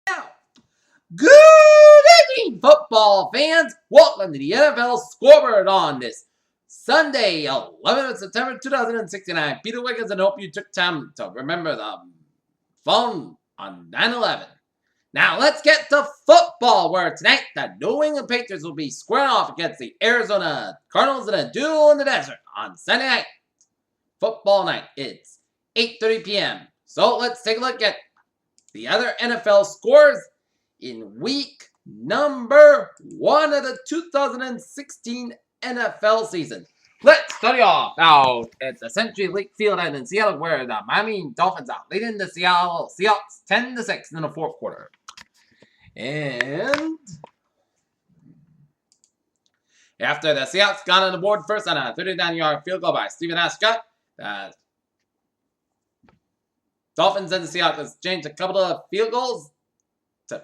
Now, good evening, football fans. Welcome to the NFL Scoreboard on this Sunday, 11th of September 2016. I'm Peter Wiggins, and hope you took time to remember the phone on 9/11. Now, let's get to football, where tonight the New England Patriots will be squaring off against the Arizona Cardinals in a duel in the desert on Sunday night. Football night. It's 8:30 p.m. So let's take a look at the other NFL scores in week number 1 of the 2016 NFL season. Let's start off out at the Century Link Field in Seattle, where the Miami Dolphins are leading the Seattle Seahawks 10-6 in the fourth quarter. And after the Seahawks got on the board first on a 39-yard field goal by Stephen Ashcott, the Dolphins and the Seahawks exchanged a couple of field goals to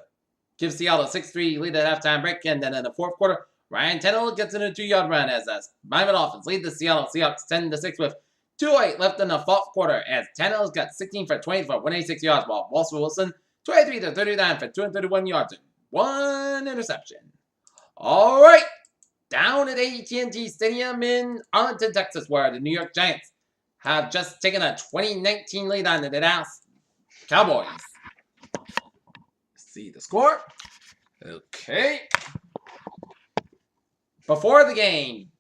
give Seattle a 6-3 lead at halftime break. And then in the fourth quarter, Ryan Tannehill gets in a 2-yard run as the Miami Dolphins lead the Seattle Seahawks 10-6 with 2:08 left in the fourth quarter, as Tannehill's got 16 for 20 for 186 yards, while Russell Wilson 23-39 for 231 yards and 1 interception. All right, down at AT&T Stadium in Arlington, Texas, where the New York Giants have just taken a 2019 lead on the Dallas Cowboys. See the score. Okay. Before the game,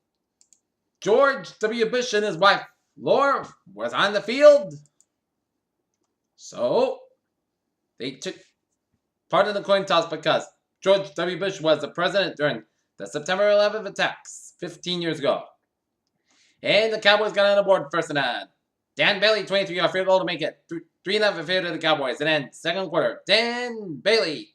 George W. Bush and his wife, Laura, was on the field. So, they took part in the coin toss because George W. Bush was the president during the September 11th attacks 15 years ago. And the Cowboys got on the board first and Dan Bailey, 23-yard field goal to make it 3-0 in favor of the Cowboys. And then second quarter, Dan Bailey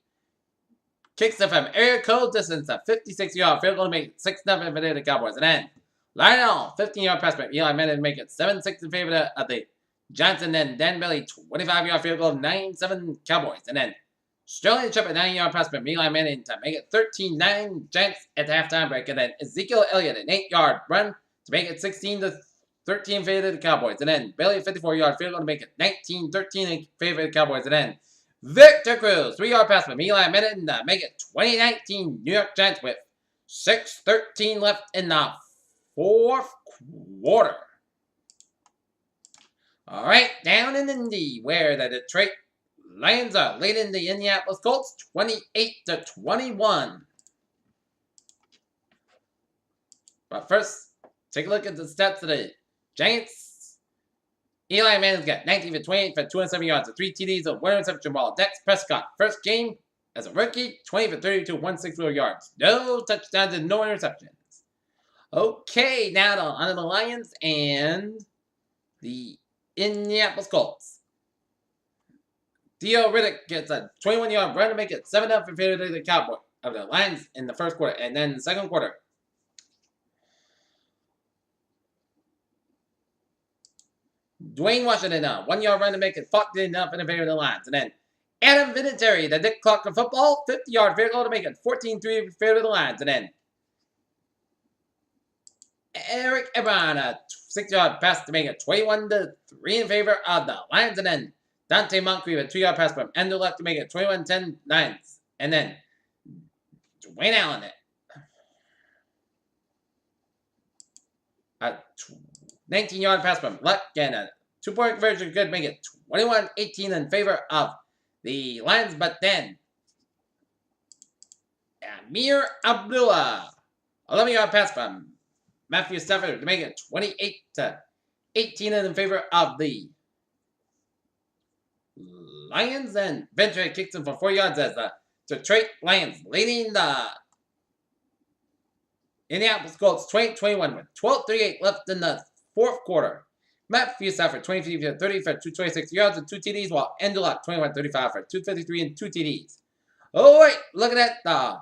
kicks it from area code distance, a 56-yard field goal to make it 6-0 in favor of the Cowboys. And then Lionel, 15-yard pass by Eli Manning to make it 7-6 in favor of the Giants. And then Dan Bailey, 25-yard field goal, 9-7 Cowboys. And then Sterling Shepard, 9-yard pass by Eli Manning to make it 13-9 Giants at the halftime break. And then Ezekiel Elliott, an 8-yard run to make it 16-13 in favor of the Cowboys. And then Bailey, 54-yard field goal to make it 19-13 in favor of the Cowboys. And then Victor Cruz, 3-yard pass from Eli Manning to make it 2019 New York Giants with 6:13 left in the fourth quarter. All right, down in Indy, where the Detroit Lions are leading the Indianapolis Colts 28-21. But first, take a look at the stats of the Giants. Eli Manning's got 19 for 28 for 207 yards, 3 TDs, and 1 interception, while Dak Prescott, first game as a rookie, 20 for 32, 164 yards. No touchdowns and no interceptions. Okay, now on to the Lions and the Indianapolis Colts. Theo Riddick gets a 21-yard run to make it 7-0 in favor of the Cowboys of the Lions in the first quarter, and then the second quarter. Dwayne Washington, 1-yard run to make it 14-0 in favor of the Lions. And then Adam Vinatieri, the Dick Clark of football, 50-yard field goal to make it 14-3 in favor of the Lions. And then Eric Ebron, a 6-yard pass to make it 21-3 in favor of the Lions. And then Dante Moncrief, a 2-yard pass from end to left to make it 21-10 Lions. And then Dwayne Allen, a 19-yard pass from Luck, and a 2-point conversion could make it 21-18 in favor of the Lions. But then Amir Abdullah, 11-yard pass from Matthew Stafford to make it 28-18 in favor of the Lions. And Ventura kicks him for 4 yards as the Detroit Lions leading the Indianapolis Colts 20-21 with 12:38 left in the fourth quarter. Matthew Stafford, 23 for 30 for 226 yards and 2 TDs, while Andrew Luck, 21-35 for 253 and 2 TDs. Oh, wait, looking at the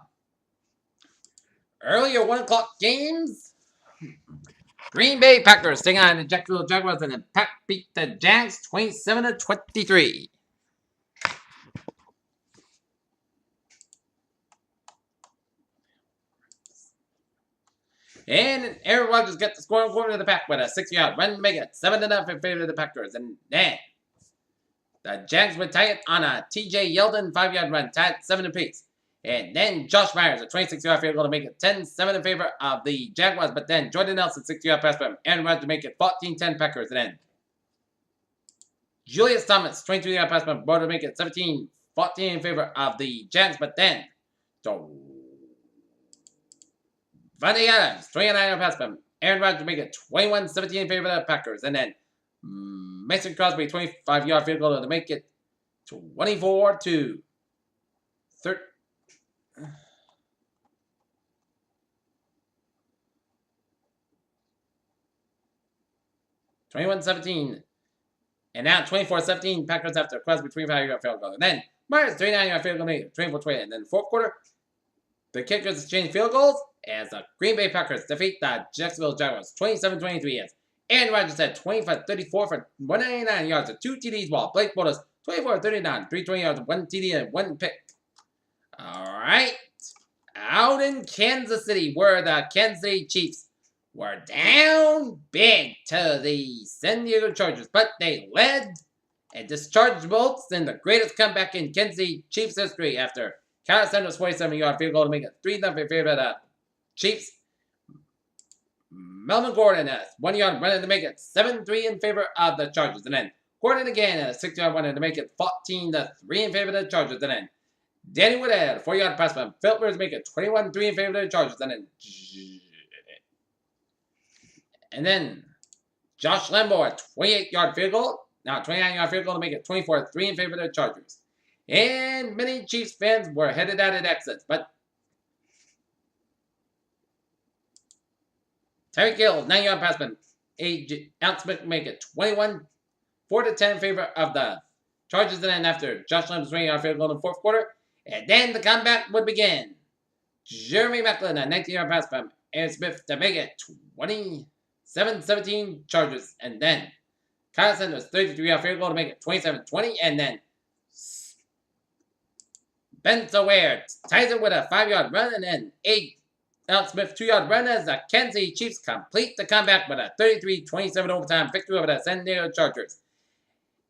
earlier 1 o'clock games. Green Bay Packers taking on the Jacksonville Jaguars, and the Pack beat the Jags 27-23. And Aaron Rodgers gets the scoring corner of the Pack with a 6-yard run to make it 7-0 in favor of the Packers. And then The Jags would tie it on a T.J. Yeldon 5-yard run, tied 7 apiece. And then Josh Myers, a 26-yard field goal to make it 10-7 in favor of the Jaguars. But then Jordan Nelson, 60-yard pass from Aaron Rodgers to make it 14-10 Packers. And then Julius Thomas, 22-yard pass from Border to make it 17-14 in favor of the Jags. But then Vontae Adams, 29-yard pass from Aaron Rodgers to make it 21-17 in favor of the Packers. And then Mason Crosby, 25-yard field goal to make it 24-13. 21-17. And now 24-17 Packers after Crosby 25-yard field goal. And then Myers 39-yard field goal made 24-20. And then the fourth quarter, the kickers exchange field goals as the Green Bay Packers defeat the Jacksonville Jaguars 27-23 as Aaron Rodgers had 25-34 for 199 yards and 2 TDs, while Blake Bortles 24-39, 320 yards, 1 TD and 1 pick. All right. Out in Kansas City, where the Kansas City Chiefs were down big to the San Diego Chargers, but they led and discharged bolts in the greatest comeback in Kansas City Chiefs history after Carlos Sanders' 47-yard field goal to make it 3-0 in favor of the Chiefs. Melvin Gordon has 1-yard running to make it 7-3 in favor of the Chargers. And then Gordon again at a 6-yard running to make it 14-3 in favor of the Chargers. And then Danny Woodhead, 4-yard pass from Philip Rivers to make it 21-3 in favor of the Chargers. And then Josh Lambo, a 28-yard field goal. Now 29-yard field goal to make it 24-3 in favor of the Chargers. And many Chiefs fans were headed out at exits, but Tyreek Hill, 9-yard pass from Alex Smith make it 4-10 in favor of the Chargers. And then after Josh Lambo's 20-yard field goal in the fourth quarter, and then the comeback would begin. Jeremy Maclin, a 19-yard pass from Aaron Smith to make it 27-17 Chargers. And then Kyle Sanders, 33-yard field goal to make it 27-20. And then Spencer Ware ties it with a 5-yard run. And then Alex Smith, 2-yard run as the Kansas City Chiefs complete the comeback with a 33-27 overtime victory over the San Diego Chargers.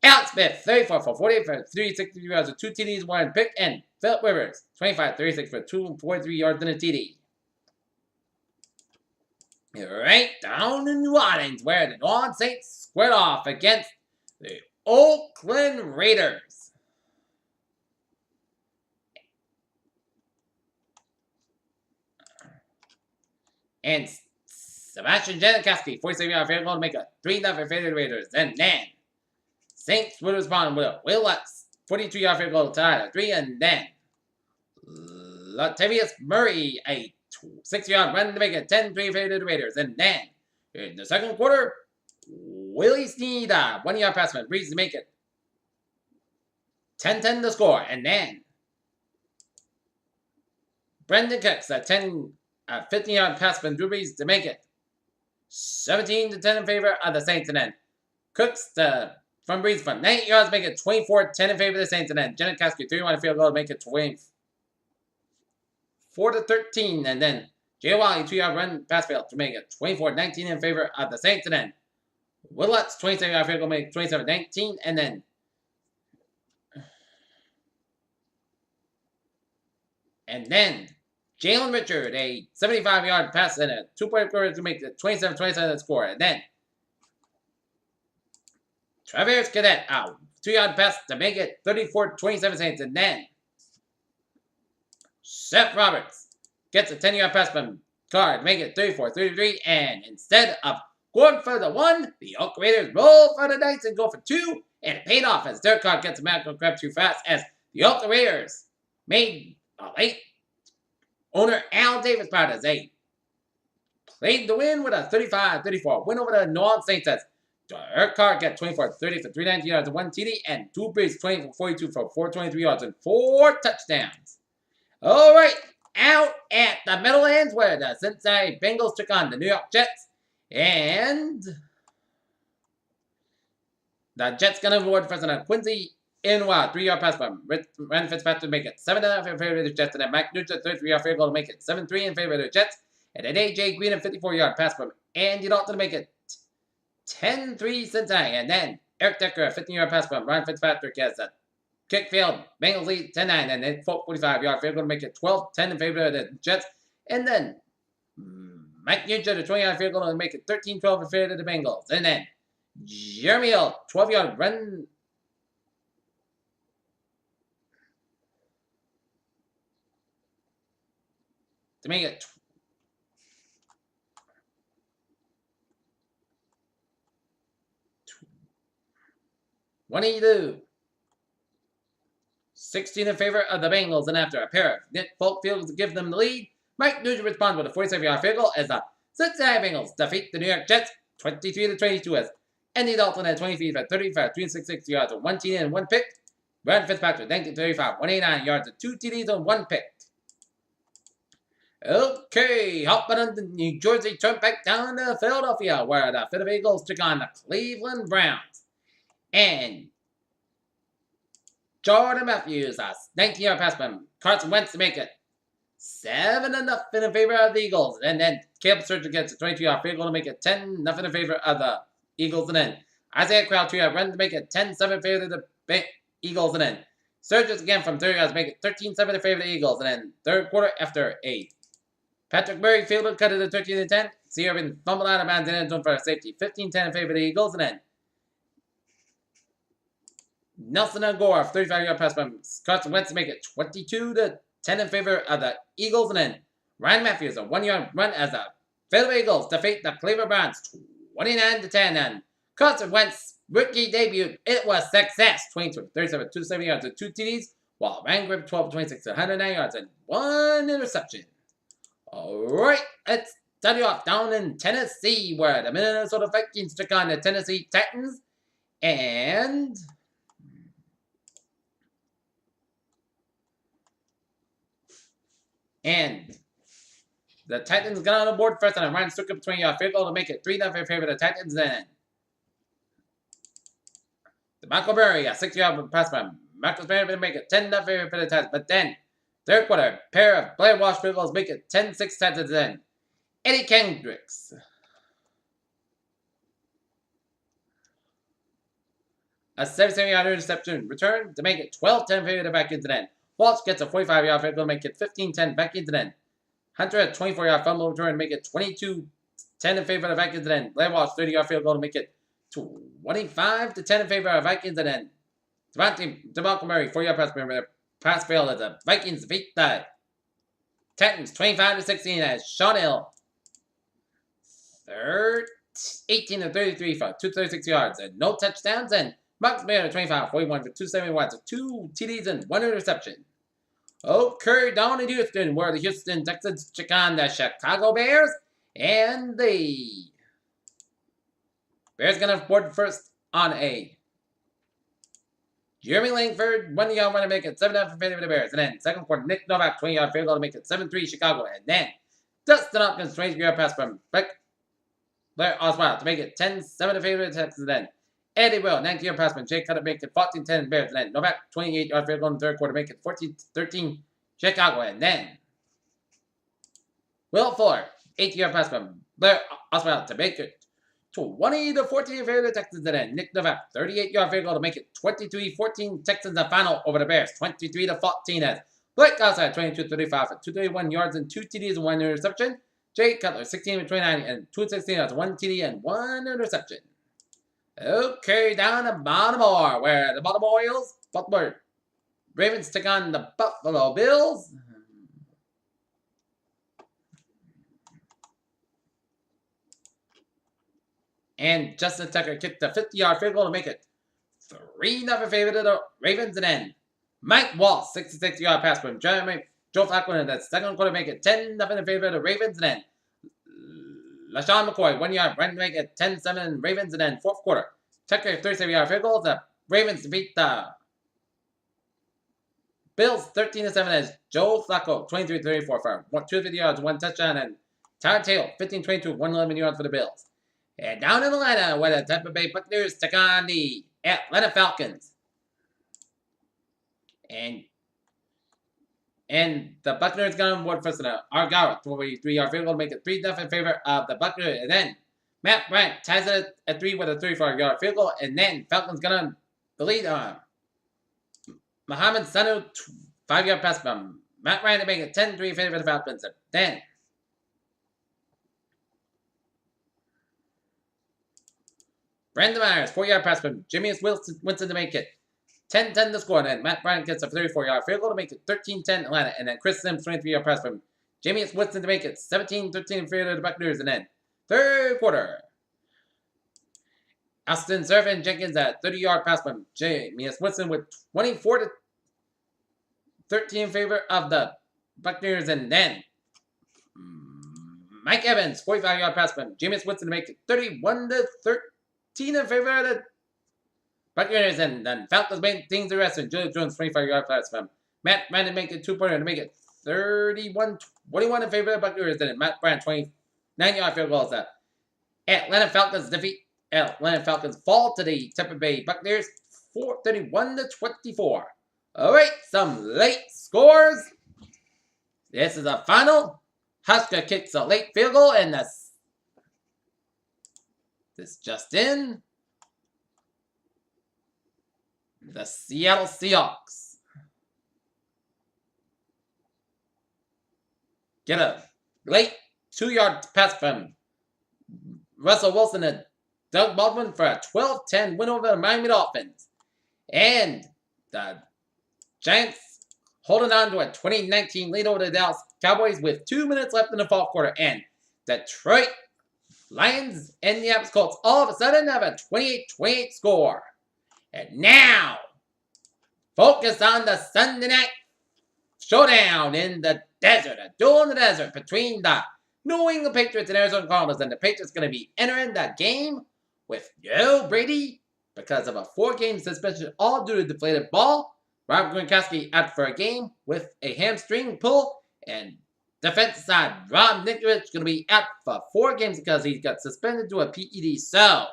Alex Smith, 34 for 48 for 363 yards with 2 TDs, 1 pick, and Philip Rivers, 25-36 for 243 yards and a TD. Right down in New Orleans, where the New Orleans Saints squared off against the Oakland Raiders. And Sebastian Janikowski, 47-yard field goal to make a 3-0 in favor of the Raiders. And then Saints would respond with a Will Lutz, 42-yard field goal to tie 3. And then Latavius Murray, a 6-yard run to make it 10-3 in favor of the Raiders. And then in the second quarter, Willie Snead, 1-yard pass from Breeze to make it 10-10 to score. And then Brendan Cooks, a 15-yard pass from Drew Brees to make it 17-10 in favor of the Saints. And then Cooks from Brees from 9 yards make it 24-10 in favor of the Saints. And then Janikowski, 3-1 field goal to make it 24-13. And then Jay Wally, 2-yard run pass fail to make it 24-19 in favor of the Saints. And then Will Lutz, 27-yard field goal make it 27-19. And then Jalen Richard, a 75-yard pass and a 2-point conversion to make it 27-27 score. And then Travis Cadet, a 2-yard pass to make it 34-27 Saints. And then Seth Roberts gets a 10-yard pass from Carr to make it 34-33. And instead of going for the 1, the Oak Raiders roll for the dice and go for 2. And it paid off as Derek Carr gets a magical grab too fast as the Oak Raiders made a late owner Al Davis proud as they played the win with a 35-34 win over the New Orleans Saints as Derek Carr got 24-30 for 390 yards and 1 TD, and Drew Brees 20-42 for 423 yards and 4 touchdowns. All right, out at the Meadowlands where the Cincinnati Bengals took on the New York Jets, and the Jets gonna reward first on a Quincy Inwa 3-yard pass from Ryan Fitzpatrick to make it 7-0 in favor of the Jets, and then Mike Nugent 33-yard field goal to make it 7-3 in favor of the Jets, and then AJ Green a 54-yard pass from Andy Dalton to make it 10-3 Cincinnati, and then Eric Decker, a 15-yard pass from Ryan Fitzpatrick has a kick failed. Bengals lead 10-9, and then 45-yard field goal to make it 12-10 in favor of the Jets. And then Mike Nugent, a 20-yard field goal to make it 13-12 in favor of the Bengals. And then Jeremy Hill, 12-yard run to make it 22. 16 in favor of the Bengals, and after a pair of Nick Folk field goals to give them the lead, Mike Nugent responds with a 47-yard field goal as the Cincinnati Bengals defeat the New York Jets 23-22 as Andy Dalton had 23 for 35, 366 yards and 1 TD and 1 pick. Ryan Fitzpatrick 19-35, 189 yards and 2 TDs and 1 pick. Okay, hopping on the New Jersey Turnpike down to Philadelphia, where the Philadelphia Eagles took on the Cleveland Browns. And Jordan Matthews, a 19-yard pass from Carson Wentz to make it 7-0 in favor of the Eagles. And then Caleb Surge gets a 22-yard field goal to make it 10-0 in favor of the Eagles. And then Isaiah Crowell 2-yard run to make it 10-7 in favor of the Eagles. And then Surges again from 30 yards to make it 13-7 in favor of the Eagles. And then third quarter after a Patrick Murray field goal cut it to 13-10. C. Irvin fumbled out of bounds in end zone for a safety. 15-10 in favor of the Eagles. And then Nelson Agor, 35-yard pass from Carson Wentz to make it 22-10 in favor of the Eagles. And then Ryan Matthews, a 1-yard run as the Philadelphia Eagles defeat the Cleveland Browns 29-10. And Carson Wentz rookie debut, it was success. 22-37, 270 yards and 2 TDs, while Ryan Gribb 12-26, 109 yards and 1 interception. All right, let's start you off down in Tennessee, where the Minnesota Vikings took on the Tennessee Titans. And the Titans got on the board first, and Ryan took up a 20-yard field goal to make it 3-0 in favor of the Titans. Then the Michael Berry, a 6-yard pass from Marcus Berry to make it 10-0 in favor of the Titans. But then third quarter, pair of Blair Walsh field goals make it 10-6 Titans. Then Eddie Kendricks, a 77-yard interception return to make it 12-10 in favor of the Vikings. Then Walsh gets a 45-yard field goal to make it 15-10 Vikings. Then Hunter had a 24-yard fumble return to make it 22-10 in favor of the Vikings. And then Blair Walsh 30-yard field goal to make it 25-10 in favor of the Vikings. And then DeMarco Murray 4-yard pass failed as the Vikings defeat the Titans 25-16 as Sean Hill 18-33 for 236 yards and no touchdowns. And Marcus Berry 25-41 for 271 yards, 2 TDs and 1 interception. Okay, down in Houston, where the Houston Texans took on the Chicago Bears. And the Bears going to board first on a Jeremy Langford, 1-yard run to make it 7-0 in favor of the Bears. And then second quarter, Nick Novak, 20-yard field goal to make it 7-3 Chicago. And then Dustin Hopkins, 23-yard pass from Blair Osweiler to make it 10-7 in favor of the Texans. And then Eddie Will, 19-yard pass from Jay Cutter, make it 14-10 Bears. And then Novak, 28-yard field goal in the third quarter, make it 14-13 Chicago. And then Will Fuller, 18-yard pass from Blair Osweiler to make it 20-14 in favor of the Texans. And then Nick Novak, 38-yard field goal to make it 23-14 Texans the final over the Bears, 23-14 as Blake Gossard, 22-35 for 231 yards and 2 TDs and 1 interception. Jay Cutler, 16-29 and 216 yards, 1 TD and 1 interception. Okay, down to Baltimore, where the Baltimore Ravens took on the Buffalo Bills. And Justin Tucker kicked a 50-yard field goal to make it 3-0 in favor of the Ravens. And then Mike Walsh, 66-yard pass from Joe Flacco in the second quarter to make it 10-0 in favor of the Ravens. And then LaShawn McCoy, 1-yard run to make it 10-7 Ravens. And then fourth quarter, Tucker 37-yard field goal. The Ravens defeat the Bills 13-7 as Joe Flacco 23-34 for 250 yards, 1 touchdown. And Tyler Taylor 15-22, 111 yards for the Bills. And down in Atlanta, where the Tampa Bay Buccaneers took on the Atlanta Falcons. And the Buccaneers got on board first in Argara, 23-yard field goal to make it 3-0 in favor of the Buccaneers. And then Matt Bryant ties it at 3 with a 34-yard field goal, and then Falcons gonna the lead on Mohamed Sanu 5-yard pass from Matt Bryant to make it 10-3 in favor of the Falcons. Then Brandon Myers 4-yard pass from Jameis Winston to make it 10-10 to score, and then Matt Bryant gets a 34-yard field goal to make it 13-10 Atlanta, and then Chris Sims 23-yard pass from Jameis Winston to make it 17-13 in favor of the Buccaneers, and then third quarter. Austin Servant Jenkins at 30-yard pass from Jameis Winston with 24-13 in favor of the Buccaneers, and then Mike Evans 45-yard pass from Jameis Winston to make it 31-13 in favor of the Buccaneers, and then Falcons made things the rest, and Julio Jones 25-yard pass from Matt Bryant to make it 2-pointer to make it 31-21 in favor of the Buccaneers, and then Matt Bryant 29-yard field goals. Atlanta Falcons defeat Atlanta Falcons fall to the Tampa Bay Buccaneers 31-24. All right, some late scores. This is a final. Husker kicks a late field goal, and this just in. The Seattle Seahawks get a late 2-yard pass from Russell Wilson and Doug Baldwin for a 12-10 win over the Miami Dolphins. And the Giants holding on to a 2019 lead over the Dallas Cowboys with 2 minutes left in the fourth quarter. And Detroit Lions and the Indianapolis Colts all of a sudden have a 28-28 score. And now, focus on the Sunday night showdown in the desert. A duel in the desert between the New England Patriots and Arizona Cardinals. And the Patriots going to be entering that game with Joe Brady because of a 4-game suspension, all due to deflated ball. Rob Gronkowski out for a game with a hamstring pull. And defensive side, Rob Ninkovich going to be out for 4 games because he got suspended to a PED. So,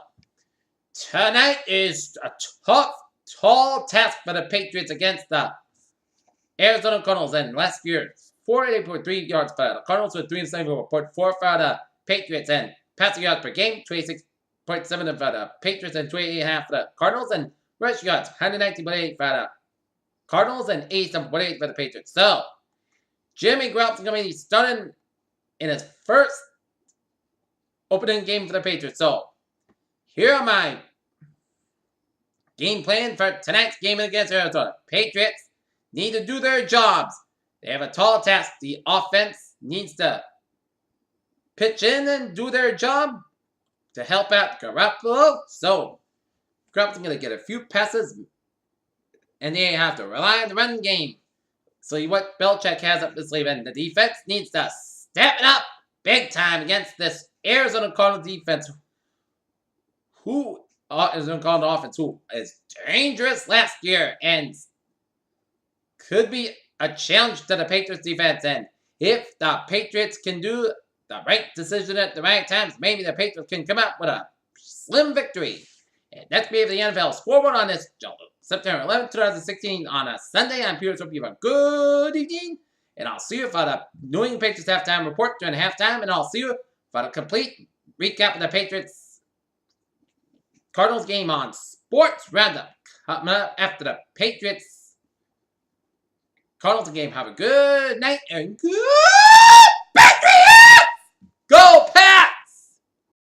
tonight is a tough, tall task for the Patriots against the Arizona Cardinals. And last year, 488.3 yards for the Cardinals with 374.4 for the Patriots. And passing yards per game, 26.7 for the Patriots and 28.5 for the Cardinals. And rush yards, 119.8 for the Cardinals and 87.8 for the Patriots. So, Jimmy Garoppolo's going to be starting in his first opening game for the Patriots. So, here are my game plan for tonight's game against Arizona. Patriots need to do their jobs. They have a tall task. The offense needs to pitch in and do their job to help out Garoppolo. So, Garoppolo's going to get a few passes, and they have to rely on the run game. So, what Belichick has up his sleeve, and the defense needs to step it up big time against this Arizona Cardinals defense, who is going to call the offense, who is dangerous last year and could be a challenge to the Patriots defense. And if the Patriots can do the right decision at the right times, maybe the Patriots can come out with a slim victory. And that's me for the NFL Scoreboard on this September 11th, 2016 on a Sunday. I'm Peter. Hope you have a good evening. And I'll see you for the New England Patriots halftime report during halftime. And I'll see you for the complete recap of the Patriots Cardinals game on Sports Roundup coming up after the Patriots Cardinals game. Have a good night and good